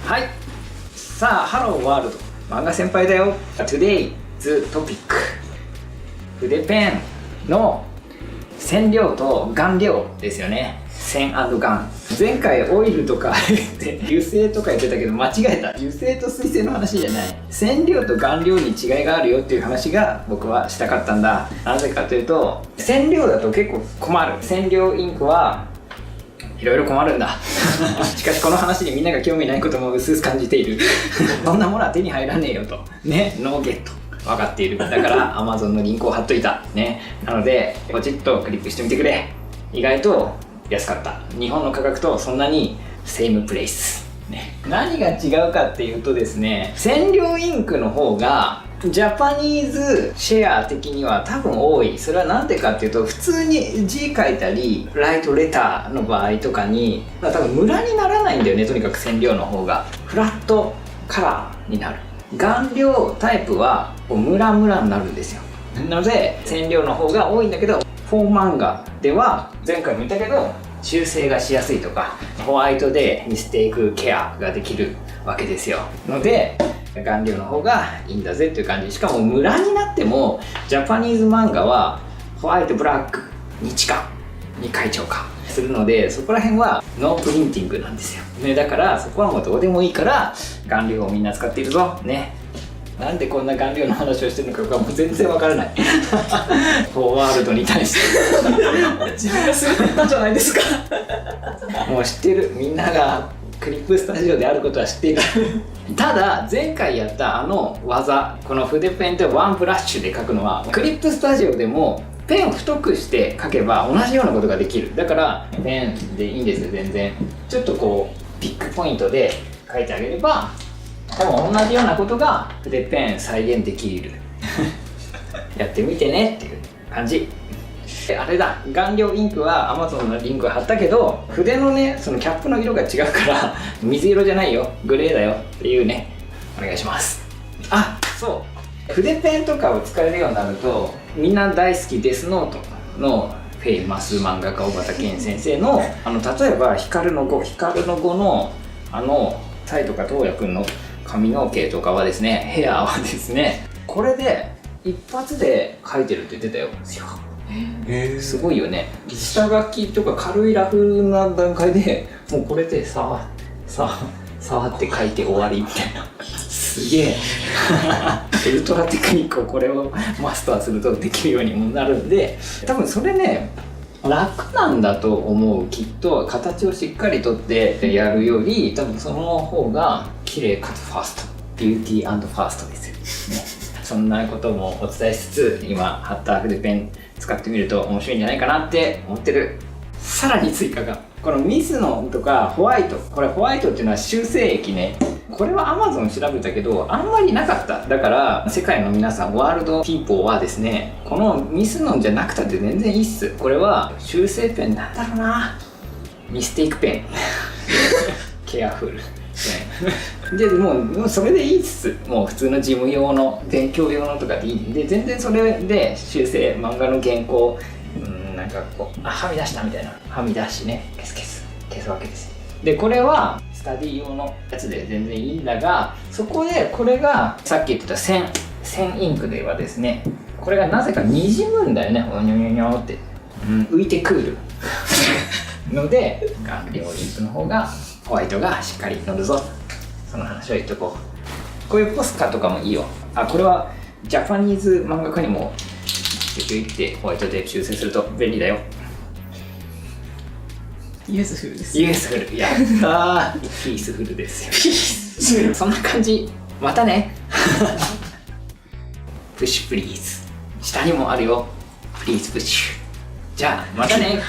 はい、さあハローワールド漫画先輩だよ。 Today's topic 筆ペンの染料と顔料ですよね。線&顔。前回オイルとか油性とか言ってたけど間違えた。油性と水性の話じゃない。染料と顔料に違いがあるよっていう話が僕はしたかったんだ。なぜかというと、染料だと結構困る。染料インクはいろいろ困るんだしかしこの話にみんなが興味ないことも薄々感じているそんなものは手に入らねえよとね、ノーゲット分かっている。だから Amazon のリンクを貼っといたね。なのでポチッとクリックしてみてくれ。意外と安かった。日本の価格とそんなにセームプレイス、ね、何が違うかっていうとですね、染料インクの方がジャパニーズシェア的には多分多い。それはなんでかっていうと、普通に字書いたりライトレターの場合とかに多分ムラにならないんだよね。とにかく染料の方がフラットカラーになる。顔料タイプはムラムラになるんですよ。なので染料の方が多いんだけど、フォー漫画では前回も言ったけど修正がしやすいとか、ホワイトでミステイクケアができるわけですよ。ので顔料の方がいいんだぜっていう感じ。しかもムラになってもジャパニーズ漫画はホワイトブラック日間に解調化するので、そこら辺はノープリンティングなんですよ、ね、だからそこはもうどうでもいいから顔料をみんな使っているぞね。なんでこんな顔料の話をしてるのかもう全然わからないフォーワールドに対して自分がすることじゃないですかもう知ってる。みんながクリップスタジオであることは知っているただ前回やったあの技、この筆ペンでワンブラッシュで書くのはクリップスタジオでもペンを太くして書けば同じようなことができる。だからペンでいいんですよ。全然ちょっとこうピックポイントで書いてあげれば多分同じようなことが筆ペン再現できるやってみてねっていう感じ。あれだ、顔料インクは Amazon のリンク貼ったけど、筆のねそのキャップの色が違うから水色じゃないよ、グレーだよっていうね。お願いします。あ、そう筆ペンとかを使えるようになると、みんな大好きデスノートのフェイマス漫画家小畑健先生の例えば光の碁のサイとか東也くんの髪の毛とかはですね、ヘアはですね、これで一発で描いてるって言ってたよ。すごいよね。下書きとか軽いラフな段階でもうこれで触って描いて終わりみたいなすげえウルトラテクニックをこれをマスターするとできるようにもなるんで、多分それね楽なんだと思う。きっと形をしっかりとってやるより多分その方が綺麗かつファースト、ビューティー&ファーストですよねそんなこともお伝えしつつ、今貼った筆ペン使ってみると面白いんじゃないかなって思ってる。さらに追加がこのミズノとかホワイト。これホワイトっていうのは修正液ね。これは Amazon 調べたけどあんまりなかった。だから世界の皆さん、ワールドピーポーはですね、このミズノじゃなくたって全然いいっす。これは修正ペンなんだろうな、ミステイクペンケアフルでもうそれでいいっす。もう普通の事務用の勉強用のとかでいいんで、全然それで修正漫画の原稿なんかこうはみ出したみたいな、はみ出しね消すわけです。でこれはスタディ用のやつで全然いいんだが、そこでこれがさっき言ってた線インクではですね、これがなぜかにじむんだよね。ニョニョニョって、浮いてくるので顔料インクの方がホワイトがしっかり乗るぞ。その話を言っとこう。こういうポスカとかもいいよ。あ、これはジャパニーズ漫画家にも言ってホワイトで修正すると便利だよ。イエスフルです。イエスフル、やったーピースフルですよそんな感じ。またねプッシュプリーズ。下にもあるよ、プリーズプッシュ。じゃあまたね